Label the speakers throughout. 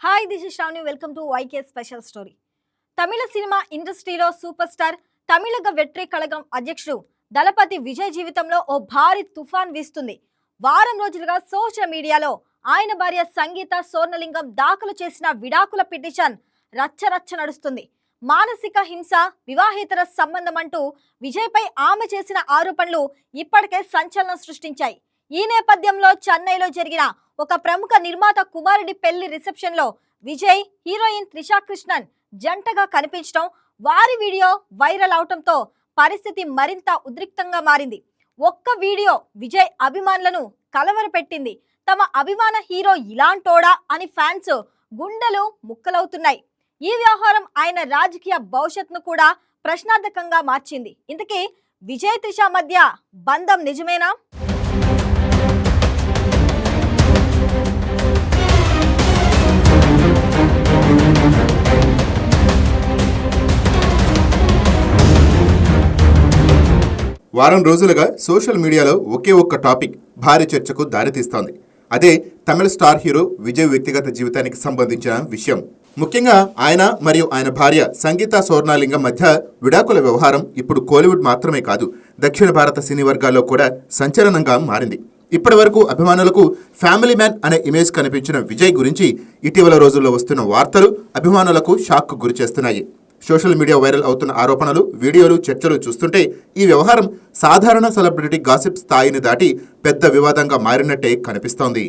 Speaker 1: Hi this is Shravani welcome to YK special story. తమిళ cinema ఇండస్ట్రీలో super star Tamilaga Vettri Kazhagam అధ్యక్షుడు దళపతి విజయ్ జీవితంలో ఓ భారీ తుఫాన్ వీస్తుంది. వారం రోజులుగా సోషల్ మీడియాలో ఆయన భార్య సంగీత సోర్ణలింగం దాఖలు చేసిన విడాకుల పిటిషన్ రచ్చరచ్చ నడుస్తుంది. మానసిక హింస, వివాహేతర సంబంధం అంటూ విజయ్పై ఆమె చేసిన ఆరోపణలు ఇప్పటికే సంచలనం సృష్టించాయి. ఈ నేపథ్యంలో చెన్నైలో జరిగిన ఒక ప్రముఖ నిర్మాత కుమారుడి పెళ్లి రిసెప్షన్ లో విజయ్, హీరోయిన్ త్రిషా కృష్ణన్ జంటగా కనిపించడం, వారి వీడియో వైరల్ అవటంతో పరిస్థితి మరింత ఉద్రిక్తంగా మారింది. ఒక్క వీడియో విజయ్ అభిమానులను కలవరపెట్టింది. తమ అభిమాన హీరో ఇలాంటోడా అని ఫ్యాన్స్ గుండెలు ముక్కలవుతున్నాయి. ఈ వ్యవహారం ఆయన రాజకీయ భవిష్యత్తును కూడా ప్రశ్నార్థకంగా మార్చింది. ఇంతకీ విజయ్ త్రిష మధ్య బంధం నిజమేనా?
Speaker 2: వారం రోజులుగా సోషల్ మీడియాలో ఒకే ఒక్క టాపిక్ భారీ చర్చకు దారితీస్తోంది. అదే తమిళ స్టార్ హీరో విజయ్ వ్యక్తిగత జీవితానికి సంబంధించిన విషయం. ముఖ్యంగా ఆయన మరియు ఆయన భార్య సంగీత సోర్ణలింగం మధ్య విడాకుల వ్యవహారం ఇప్పుడు కోలీవుడ్ మాత్రమే కాదు, దక్షిణ భారత సినీ వర్గాల్లో కూడా సంచలనంగా మారింది. ఇప్పటి వరకు అభిమానులకు ఫ్యామిలీ మ్యాన్ అనే ఇమేజ్ కనిపించిన విజయ్ గురించి ఇటీవల రోజుల్లో వస్తున్న వార్తలు అభిమానులకు షాక్కు గురి చేస్తున్నాయి. సోషల్ మీడియా వైరల్ అవుతున్న ఆరోపణలు, వీడియోలు, చర్చలు చూస్తుంటే ఈ వ్యవహారం సాధారణ సెలబ్రిటీ గాసిప్ స్థాయిని దాటి పెద్ద వివాదంగా మారినట్టే కనిపిస్తోంది.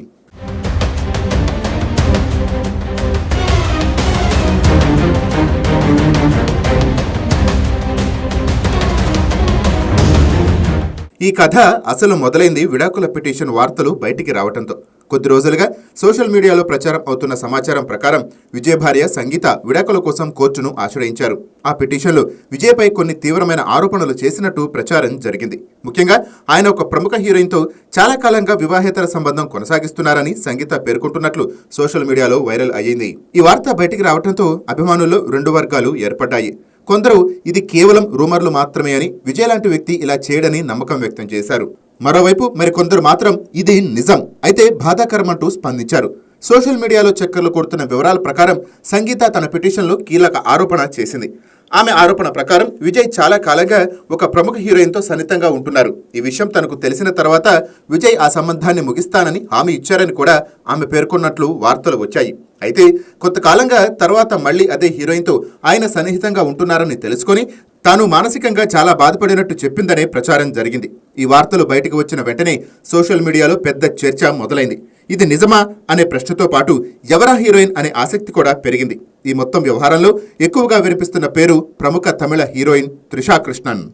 Speaker 2: ఈ కథ అసలు మొదలైంది విడాకుల పిటిషన్ వార్తలు బయటికి రావడంతో. కొద్ది రోజులుగా సోషల్ మీడియాలో ప్రచారం అవుతున్న సమాచారం ప్రకారం విజయ్ భార్య సంగీత విడాకుల కోసం కోర్టును ఆశ్రయించారు. ఆ పిటిషన్లో విజయ్పై కొన్ని తీవ్రమైన ఆరోపణలు చేసినట్టు ప్రచారం జరిగింది. ముఖ్యంగా ఆయన ఒక ప్రముఖ హీరోయిన్తో చాలా కాలంగా వివాహేతర సంబంధం కొనసాగిస్తున్నారని సంగీత పేర్కొంటున్నట్లు సోషల్ మీడియాలో వైరల్ అయ్యింది. ఈ వార్త బయటికి రావడంతో అభిమానుల్లో రెండు వర్గాలు ఏర్పడ్డాయి. కొందరు ఇది కేవలం రూమర్లు మాత్రమే అని, విజయ్ లాంటి వ్యక్తి ఇలా చేయడని నమ్మకం వ్యక్తం చేశారు. మరోవైపు మరికొందరు మాత్రం ఇది నిజం, అయితే బాధాకరమంటూ స్పందించారు. సోషల్ మీడియాలో చక్కర్లు కొడుతున్న వివరాల ప్రకారం సంగీత తన పిటిషన్లో కీలక ఆరోపణ చేసింది. ఆమె ఆరోపణ ప్రకారం విజయ్ చాలా కాలంగా ఒక ప్రముఖ హీరోయిన్తో సన్నిహితంగా ఉంటున్నారు. ఈ విషయం తనకు తెలిసిన తర్వాత విజయ్ ఆ సంబంధాన్ని ముగిస్తానని హామీ ఇచ్చారని కూడా ఆమె పేర్కొన్నట్లు వార్తలు వచ్చాయి. అయితే కొంతకాలంగా తర్వాత మళ్లీ అదే హీరోయిన్తో ఆయన సన్నిహితంగా ఉంటున్నారని తెలుసుకొని తాను మానసికంగా చాలా బాధపడినట్టు చెప్పిందనే ప్రచారం జరిగింది. ఈ వార్తలు బయటకు వచ్చిన వెంటనే సోషల్ మీడియాలో పెద్ద చర్చ మొదలైంది. ఇది నిజమా అనే ప్రశ్నతో పాటు ఎవరా హీరోయిన్ అనే ఆసక్తి కూడా పెరిగింది. ఈ మొత్తం వ్యవహారంలో ఎక్కువగా వినిపిస్తున్న పేరు ప్రముఖ తమిళ హీరోయిన్ త్రిషా కృష్ణన్.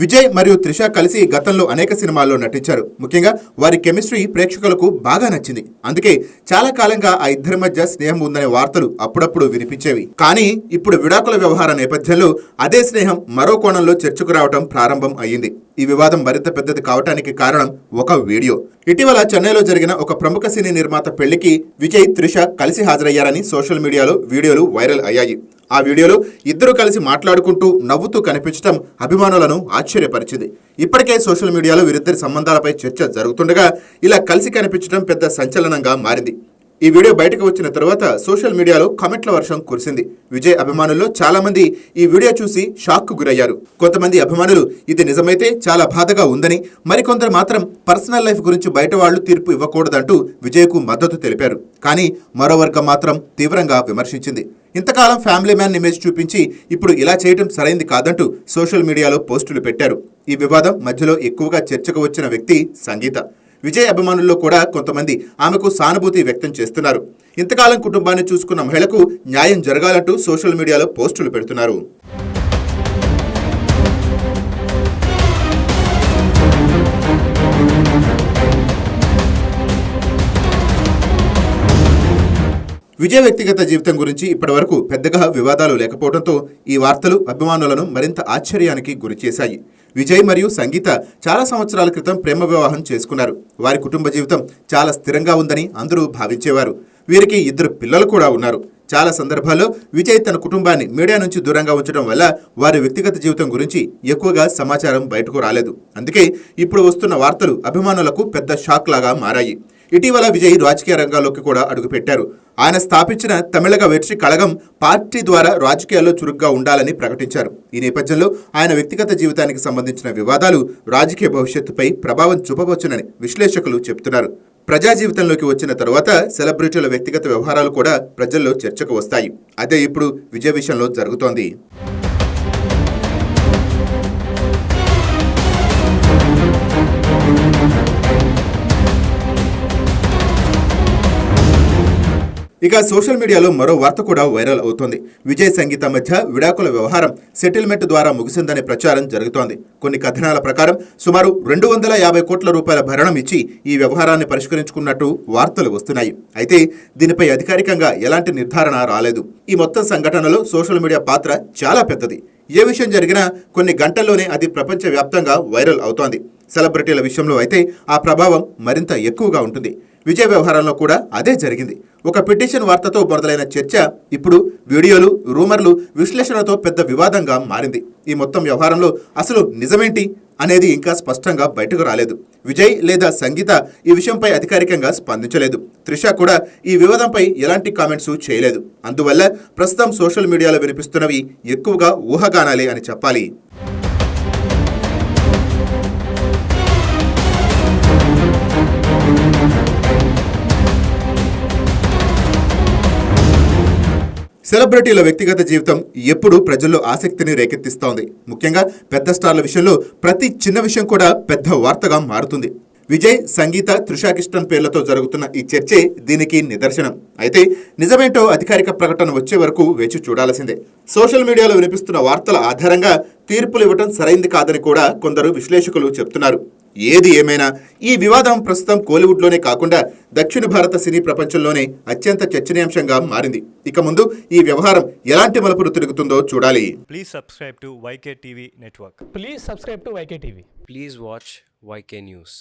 Speaker 2: విజయ్ మరియు త్రిష కలిసి గతంలో అనేక సినిమాల్లో నటించారు. ముఖ్యంగా వారి కెమిస్ట్రీ ప్రేక్షకులకు బాగా నచ్చింది. అందుకే చాలా కాలంగా ఆ ఇద్దరి మధ్య స్నేహం ఉందనే వార్తలు అప్పుడప్పుడు వినిపించేవి. కానీ ఇప్పుడు విడాకుల వ్యవహార నేపథ్యంలో అదే స్నేహం మరో కోణంలో చర్చకు రావడం ప్రారంభం అయ్యింది. ఈ వివాదం మరింత పెద్దది కావటానికి కారణం ఒక వీడియో. ఇటీవల చెన్నైలో జరిగిన ఒక ప్రముఖ సినీ నిర్మాత పెళ్లికి విజయ్, త్రిష కలిసి హాజరయ్యారని సోషల్ మీడియాలో వీడియోలు వైరల్ అయ్యాయి. ఆ వీడియోలో ఇద్దరు కలిసి మాట్లాడుకుంటూ నవ్వుతూ కనిపించడం అభిమానులను ఆశ్చర్యపరిచింది. ఇప్పటికే సోషల్ మీడియాలో వీరిద్దరి సంబంధాలపై చర్చ జరుగుతుండగా ఇలా కలిసి కనిపించడం పెద్ద సంచలనంగా మారింది. ఈ వీడియో బయటకు వచ్చిన తర్వాత సోషల్ మీడియాలో కామెంట్ల వర్షం కురిసింది. విజయ్ అభిమానుల్లో చాలా మంది ఈ వీడియో చూసి షాక్ కు గురయ్యారు. కొంతమంది అభిమానులు ఇది నిజమైతే చాలా బాధగా ఉందని, మరికొందరు మాత్రం పర్సనల్ లైఫ్ గురించి బయట వాళ్లు తీర్పు ఇవ్వకూడదంటూ విజయ్కు మద్దతు తెలిపారు. కానీ మరో వర్గం మాత్రం తీవ్రంగా విమర్శించింది. ఇంతకాలం ఫ్యామిలీ మ్యాన్ ఇమేజ్ చూపించి ఇప్పుడు ఇలా చేయడం సరైంది కాదంటూ సోషల్ మీడియాలో పోస్టులు పెట్టారు. ఈ వివాదం మధ్యలో ఎక్కువగా చర్చకు వచ్చిన వ్యక్తి సంగీత. విజయ్ అభిమానుల్లో కూడా కొంతమంది ఆమెకు సానుభూతి వ్యక్తం చేస్తున్నారు. ఇంతకాలం కుటుంబాన్ని చూసుకున్న మహిళకు న్యాయం జరగాలంటూ సోషల్ మీడియాలో పోస్టులు పెడుతున్నారు. విజయ్ వ్యక్తిగత జీవితం గురించి ఇప్పటివరకు పెద్దగా వివాదాలు లేకపోవడంతో ఈ వార్తలు అభిమానులను మరింత ఆశ్చర్యానికి గురిచేశాయి. విజయ్ మరియు సంగీత చాలా సంవత్సరాల క్రితం ప్రేమ వివాహం చేసుకున్నారు. వారి కుటుంబ జీవితం చాలా స్థిరంగా ఉందని అందరూ భావించేవారు. వీరికి 2 పిల్లలు కూడా ఉన్నారు. చాలా సందర్భాల్లో విజయ్ తన కుటుంబాన్ని మీడియా నుంచి దూరంగా ఉంచడం వల్ల వారి వ్యక్తిగత జీవితం గురించి ఎక్కువగా సమాచారం బయటకు రాలేదు. అందుకే ఇప్పుడు వస్తున్న వార్తలు అభిమానులకు పెద్ద షాక్ లాగా మారాయి. ఇటీవల విజయ్ రాజకీయ రంగాల్లోకి కూడా అడుగుపెట్టారు. ఆయన స్థాపించిన తమిళగ వెట్రి కళగం పార్టీ ద్వారా రాజకీయాల్లో చురుగ్గా ఉండాలని ప్రకటించారు. ఈ నేపథ్యంలో ఆయన వ్యక్తిగత జీవితానికి సంబంధించిన వివాదాలు రాజకీయ భవిష్యత్తుపై ప్రభావం చూపవచ్చునని విశ్లేషకులు చెబుతున్నారు. ప్రజా జీవితంలోకి వచ్చిన తరువాత సెలబ్రిటీల వ్యక్తిగత వ్యవహారాలు కూడా ప్రజల్లో చర్చకు వస్తాయి. అదే ఇప్పుడు విజయ్ విషయంలో జరుగుతోంది. ఇక సోషల్ మీడియాలో మరో వార్త కూడా వైరల్ అవుతోంది. విజయ్ సంగీత మధ్య విడాకుల వ్యవహారం సెటిల్మెంట్ ద్వారా ముగిసిందనే ప్రచారం జరుగుతోంది. కొన్ని కథనాల ప్రకారం సుమారు 250 కోట్ల రూపాయల భరణం ఇచ్చి ఈ వ్యవహారాన్ని పరిష్కరించుకున్నట్టు వార్తలు వస్తున్నాయి. అయితే దీనిపై అధికారికంగా ఎలాంటి నిర్ధారణ రాలేదు. ఈ మొత్తం సంఘటనలో సోషల్ మీడియా పాత్ర చాలా పెద్దది. ఏ విషయం జరిగినా కొన్ని గంటల్లోనే అది ప్రపంచవ్యాప్తంగా వైరల్ అవుతోంది. సెలబ్రిటీల విషయంలో అయితే ఆ ప్రభావం మరింత ఎక్కువగా ఉంటుంది. విజయ్ వ్యవహారంలో కూడా అదే జరిగింది. ఒక పిటిషన్ వార్తతో మొదలైన చర్చ ఇప్పుడు వీడియోలు, రూమర్లు, విశ్లేషణతో పెద్ద వివాదంగా మారింది. ఈ మొత్తం వ్యవహారంలో అసలు నిజమేంటి అనేది ఇంకా స్పష్టంగా బయటకు రాలేదు. విజయ్ లేదా సంగీత ఈ విషయంపై అధికారికంగా స్పందించలేదు. త్రిష కూడా ఈ వివాదంపై ఎలాంటి కామెంట్స్ చేయలేదు. అందువల్ల ప్రస్తుతం సోషల్ మీడియాలో వినిపిస్తున్నవి ఎక్కువగా ఊహాగానాలే అని చెప్పాలి. సెలబ్రిటీల వ్యక్తిగత జీవితం ఎప్పుడూ ప్రజల్లో ఆసక్తిని రేకెత్తిస్తోంది. ముఖ్యంగా పెద్ద స్టార్ల విషయంలో ప్రతి చిన్న విషయం కూడా పెద్ద వార్తగా మారుతుంది. విజయ్, సంగీత, త్రిషా కిస్టన్ పేర్లతో జరుగుతున్న ఈ చర్చే దీనికి నిదర్శనం. అయితే నిజమేంటో అధికారిక ప్రకటన వచ్చే వరకు వేచి చూడాల్సిందే. సోషల్ మీడియాలో వినిపిస్తున్న వార్తల ఆధారంగా తీర్పులు ఇవ్వటం సరైంది కాదని కూడా కొందరు విశ్లేషకులు చెప్తున్నారు. ఏది ఏమైనా ఈ వివాదం ప్రస్తుతం కోలీవుడ్లోనే కాకుండా దక్షిణ భారత సినీ ప్రపంచంలోనే అత్యంత చర్చనీయాంశంగా మారింది. ఇక ముందు ఈ వ్యవహారం ఎలాంటి మలుపులు తిరుగుతుందో చూడాలి.
Speaker 3: Please subscribe to YK TV Network.
Speaker 4: Please subscribe to YK TV.
Speaker 5: Please watch YK News.